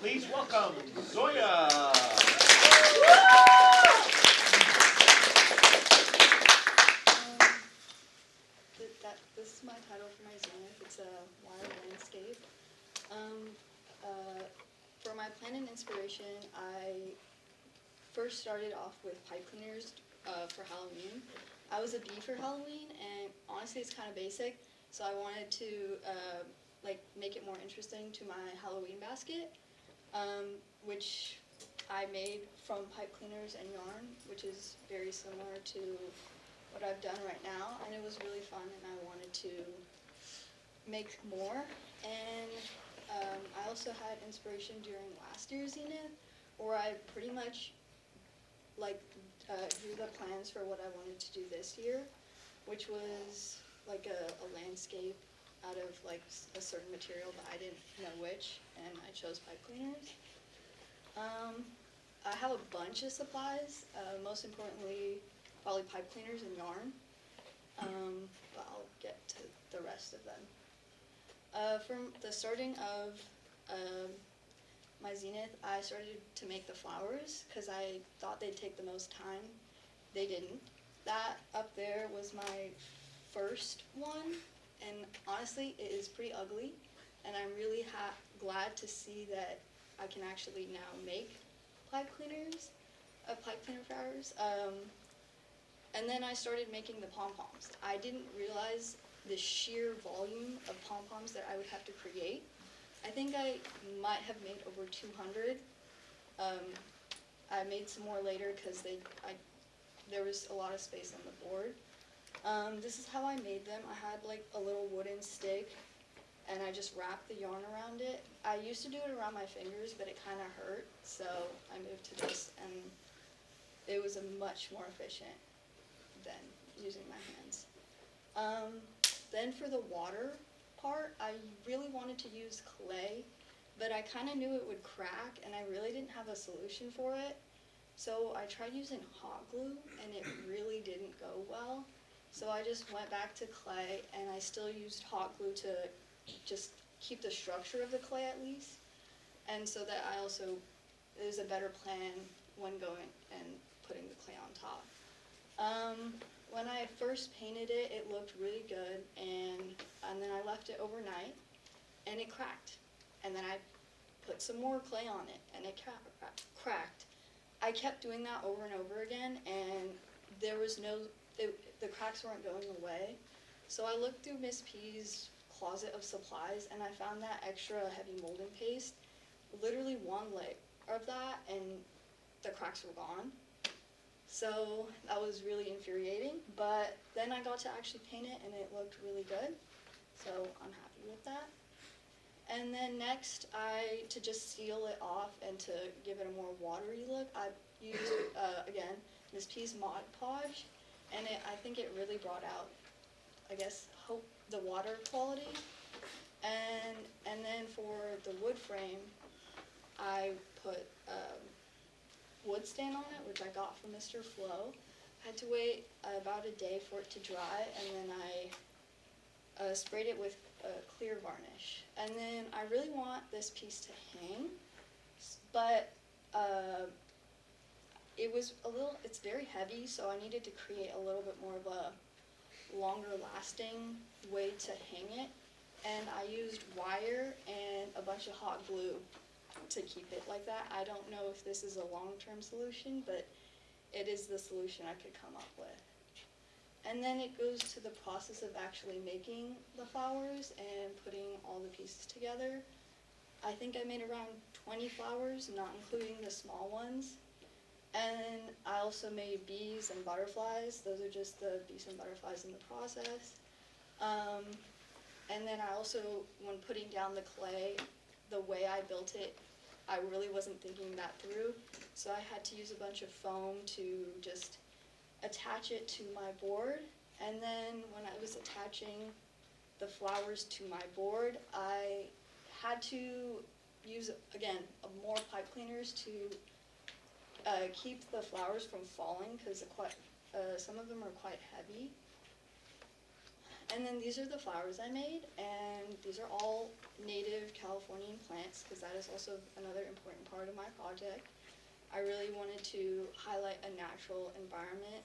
Please welcome Zoya. This is my title for my Zenith. It's a wild landscape. Um, for my plan and inspiration, I first started off with pipe cleaners for Halloween. I was a bee for Halloween, and honestly, it's kind of basic. So I wanted to make it more interesting to my Halloween basket, which I made from pipe cleaners and yarn, which is very similar to what I've done right now, and it was really fun, and I wanted to make more. And I also had inspiration during last year's Zenith, where I pretty much drew the plans for what I wanted to do this year, which was like a landscape out of a certain material, but I didn't know which, and I chose pipe cleaners. I have a bunch of supplies, most importantly probably pipe cleaners and yarn, but I'll get to the rest of them. From the starting of my Zenith, I started to make the flowers because I thought they'd take the most time. They didn't. That up there was my first one, and honestly it is pretty ugly, and I'm really glad to see that I can actually now make pipe cleaner flowers. And then I started making the pom-poms. I didn't realize the sheer volume of pom-poms that I would have to create. I think I might have made over 200. I made some more later because there was a lot of space on the board. This is how I made them. I had a little wooden stick, and I just wrapped the yarn around it. I used to do it around my fingers, but it kind of hurt, so I moved to this, and it was much more efficient than using my hands. Then for the water part, I really wanted to use clay, but I kind of knew it would crack, and I really didn't have a solution for it. So I tried using hot glue, and it really didn't go well. So I just went back to clay, and I still used hot glue to just keep the structure of the clay at least. And so that it was a better plan when going and putting the clay on top. When I first painted it, it looked really good, and then I left it overnight, and it cracked. And then I put some more clay on it, and it cracked. I kept doing that over and over again, and there was the cracks weren't going away. So I looked through Miss P's closet of supplies, and I found that extra heavy molding paste, literally one layer of that, and the cracks were gone. So that was really infuriating, but then I got to actually paint it, and it looked really good, so I'm happy with that. And then next, to just seal it off and to give it a more watery look, I used, again, Miss P's Mod Podge, and I think it really brought out, the water quality. And then for the wood frame, I put wood stain on it, which I got from Mr. Flo. I had to wait about a day for it to dry, and then I sprayed it with clear varnish. And then I really want this piece to hang, but it's very heavy, so I needed to create a little bit more of a longer lasting way to hang it. And I used wire and a bunch of hot glue to keep it like that. I don't know if this is a long-term solution, but it is the solution I could come up with. And then it goes to the process of actually making the flowers and putting all the pieces together. I think I made around 20 flowers, not including the small ones. And I also made bees and butterflies. Those are just the bees and butterflies in the process. And then I also, when putting down the clay, the way I built it, I really wasn't thinking that through. So I had to use a bunch of foam to just attach it to my board. And then when I was attaching the flowers to my board, I had to use, again, more pipe cleaners to keep the flowers from falling, because some of them are quite heavy. And then these are the flowers I made, and these are all native Californian plants, because that is also another important part of my project. I really wanted to highlight a natural environment,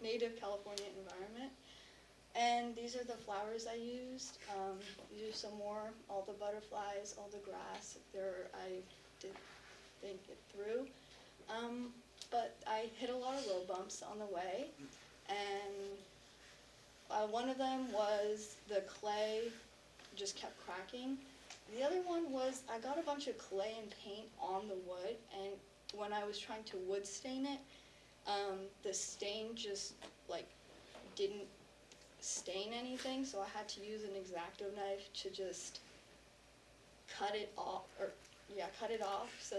native California environment. And these are the flowers I used. These are some more, all the butterflies, all the grass. I did think it through. But I hit a lot of road bumps on the way, and one of them was the clay just kept cracking. The other one was I got a bunch of clay and paint on the wood, and when I was trying to wood stain it, the stain just didn't stain anything, so I had to use an X-Acto knife to just cut it off, so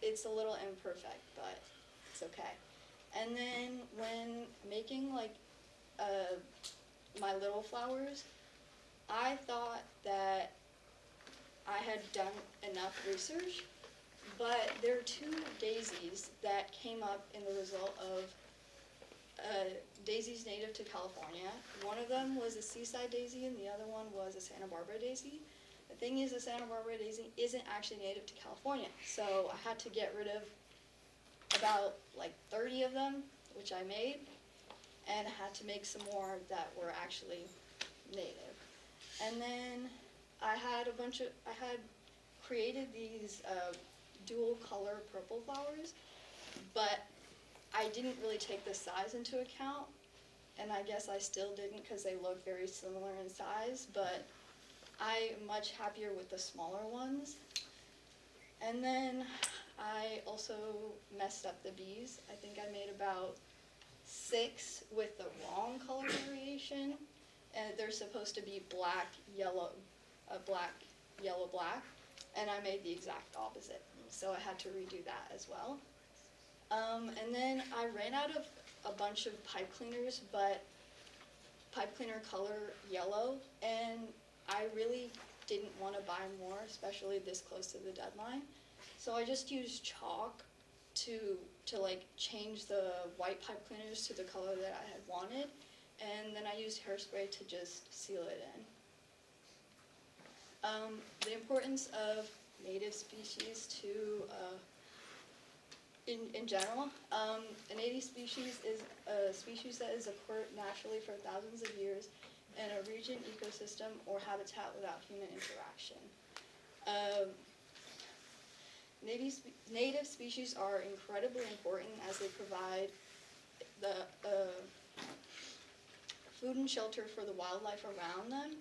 it's a little imperfect, but it's okay. And then when making my little flowers, I thought that I had done enough research, but there are two daisies that came up in the result of daisies native to California. One of them was a seaside daisy and the other one was a Santa Barbara daisy. The thing is, the Santa Barbara daisy isn't actually native to California, so I had to get rid of about 30 of them, which I made, and I had to make some more that were actually native. And then I had created these dual color purple flowers, but I didn't really take the size into account, and I guess I still didn't because they look very similar in size, but I'm much happier with the smaller ones. And then I also messed up the bees. I think I made about 6 with the wrong color variation, and they're supposed to be black, yellow, black, yellow, black, and I made the exact opposite, so I had to redo that as well. And then I ran out of a bunch of pipe cleaners, but pipe cleaner color yellow, and I really didn't want to buy more, especially this close to the deadline. So I just used chalk to change the white pipe cleaners to the color that I had wanted, and then I used hairspray to just seal it in. The importance of native species in general. A native species is a species that has occurred naturally for thousands of years in a region, ecosystem, or habitat without human interaction. Native species are incredibly important as they provide the food and shelter for the wildlife around them,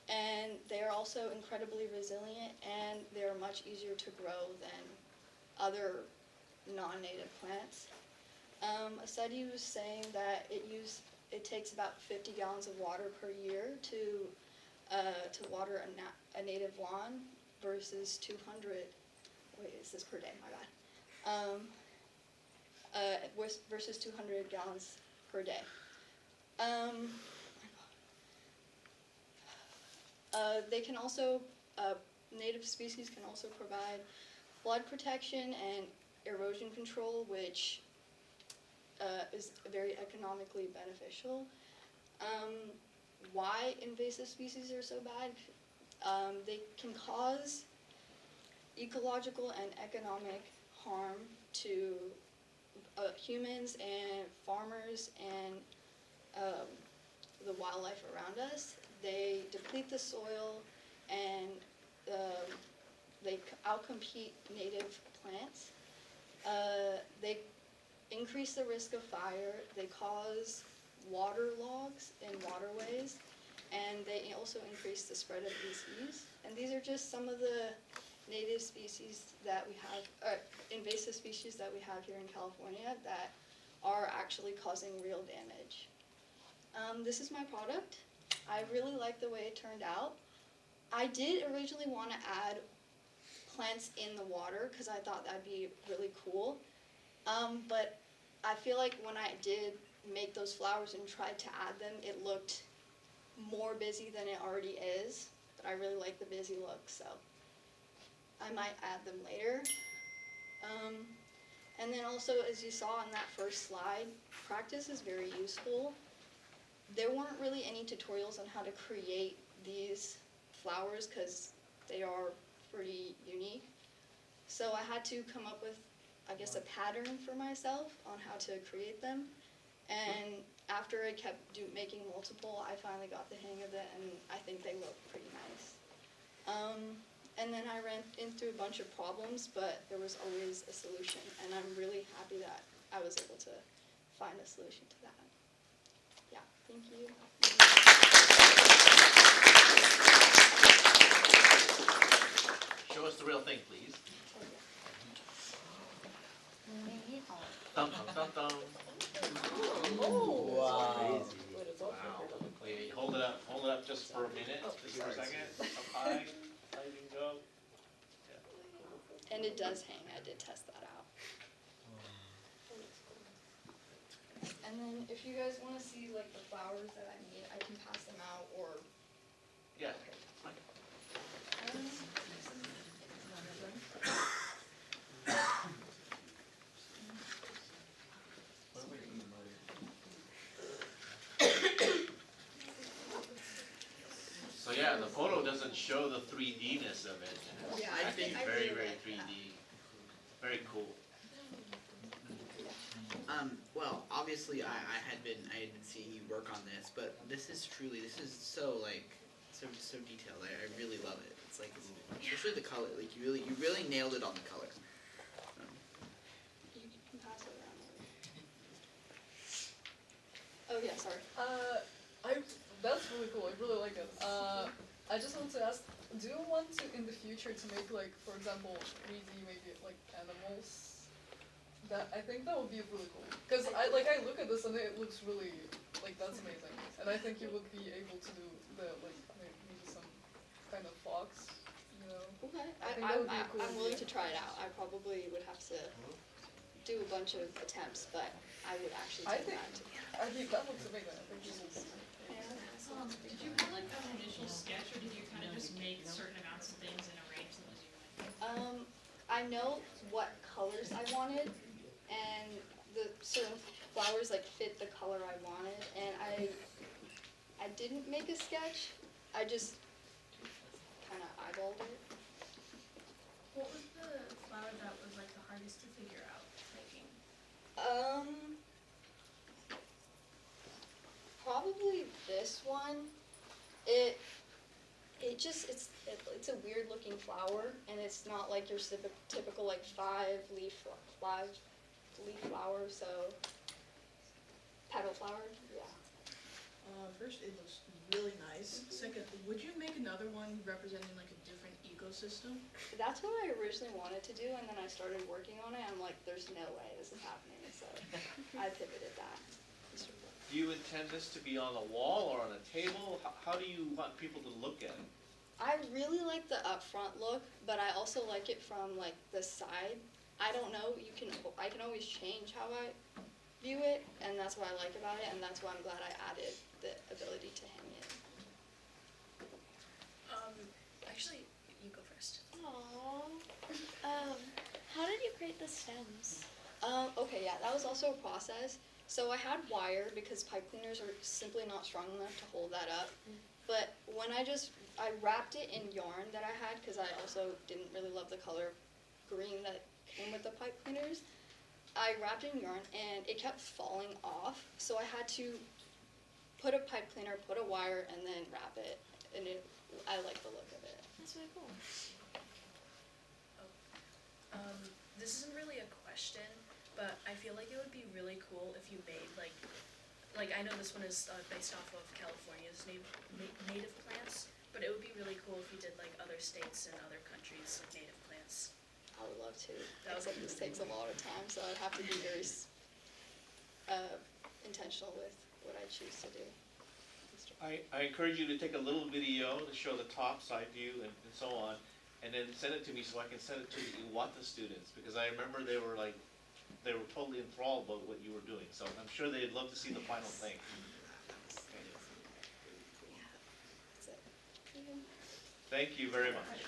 and they are also incredibly resilient, and they are much easier to grow than other non-native plants. A study was saying that it takes about 50 gallons of water per year to water a native lawn versus 200. Wait, is this per day? My bad. Versus 200 gallons per day. They can also native species can also provide flood protection and erosion control, which is very economically beneficial. Why invasive species are so bad? They can cause ecological and economic harm to humans and farmers and the wildlife around us. They deplete the soil, and they outcompete native plants. They increase the risk of fire. They cause water logs in waterways, and they also increase the spread of disease. And these are just some of the native species that we have, invasive species that we have here in California that are actually causing real damage. This is my product. I really like the way it turned out. I did originally want to add plants in the water because I thought that'd be really cool. But I feel like when I did make those flowers and tried to add them, it looked more busy than it already is. But I really like the busy look, so I might add them later. And then also, as you saw on that first slide, practice is very useful. there weren't really any tutorials on how to create these flowers because they are pretty unique. So I had to come up with, I guess, a pattern for myself on how to create them. And after I kept making multiple, I finally got the hang of it, and I think they look pretty nice. And then I ran into a bunch of problems, but there was always a solution, and I'm really happy that I was able to find a solution to that. Yeah, thank you. Show us the real thing, please. Dum dum dum dum. Wow. Wow. Wait, hold it up just for a minute, just for a second. Up high, how you can go. And it does hang, I did test that out. And then if you guys want to see like the flowers that I made, I can pass them out or... Yeah. So yeah, the photo doesn't show the 3D-ness of it. Yeah, I think I very, really very like 3D. Very cool. Well, obviously I had been seeing you work on this, but this is so so detailed. I really love it. It's like, especially the color, like you really nailed it on the color. You can pass it around. Oh yeah, sorry. That's really cool. I really like it. I just want to ask, do you want to in the future to make like, for example, 3D maybe like animals? I think that would be really cool. Cause I look at this and it looks really like that's amazing. And I think you would be able to do the like maybe some kind of fox, you know. Okay, I think that would be a cool I'm willing idea. to try it out. I probably would have to do a bunch of attempts, but I would actually I take think that. I think that looks amazing. I think this is. Did you have like an initial sketch, or did you kind of just make certain amounts of things and arrange them as you went? I know what colors I wanted, and the certain flowers like fit the color I wanted, and I didn't make a sketch. I just kind of eyeballed it. What was the flower that was like the hardest to figure out making? Probably this one. It's a weird looking flower, and it's not like your typical like five leaf flower. So petal flower, yeah. First, it looks really nice. Second, would you make another one representing like a different ecosystem? That's what I originally wanted to do, and then I started working on it. I'm like, there's no way this is happening, so I pivoted that. Do you intend this to be on a wall or on a table? How do you want people to look at it? I really like the upfront look, but I also like it from like the side. I don't know, I can always change how I view it, and that's what I like about it, and that's why I'm glad I added the ability to hang it. Actually, you go first. Aww. How did you create the stems? Okay, yeah, that was also a process. So I had wire because pipe cleaners are simply not strong enough to hold that up. But when I wrapped it in yarn that I had, because I also didn't really love the color green that came with the pipe cleaners, I wrapped it in yarn and it kept falling off. So I had to put a pipe cleaner, put a wire, and then wrap it. And I like the look of it. That's really cool. This isn't really a question, but I feel like it would be really cool if you made like I know this one is based off of California's native plants, but it would be really cool if you did like other states and other countries' native plants. I would love to, That would except be this really takes a lot of time, so I'd have to be very intentional with what I choose to do. I encourage you to take a little video to show the top side view and so on, and then send it to me so I can send it to the Iwata students, because I remember they were totally enthralled by what you were doing. So I'm sure they'd love to see the final thing. That's it. Thank you very much.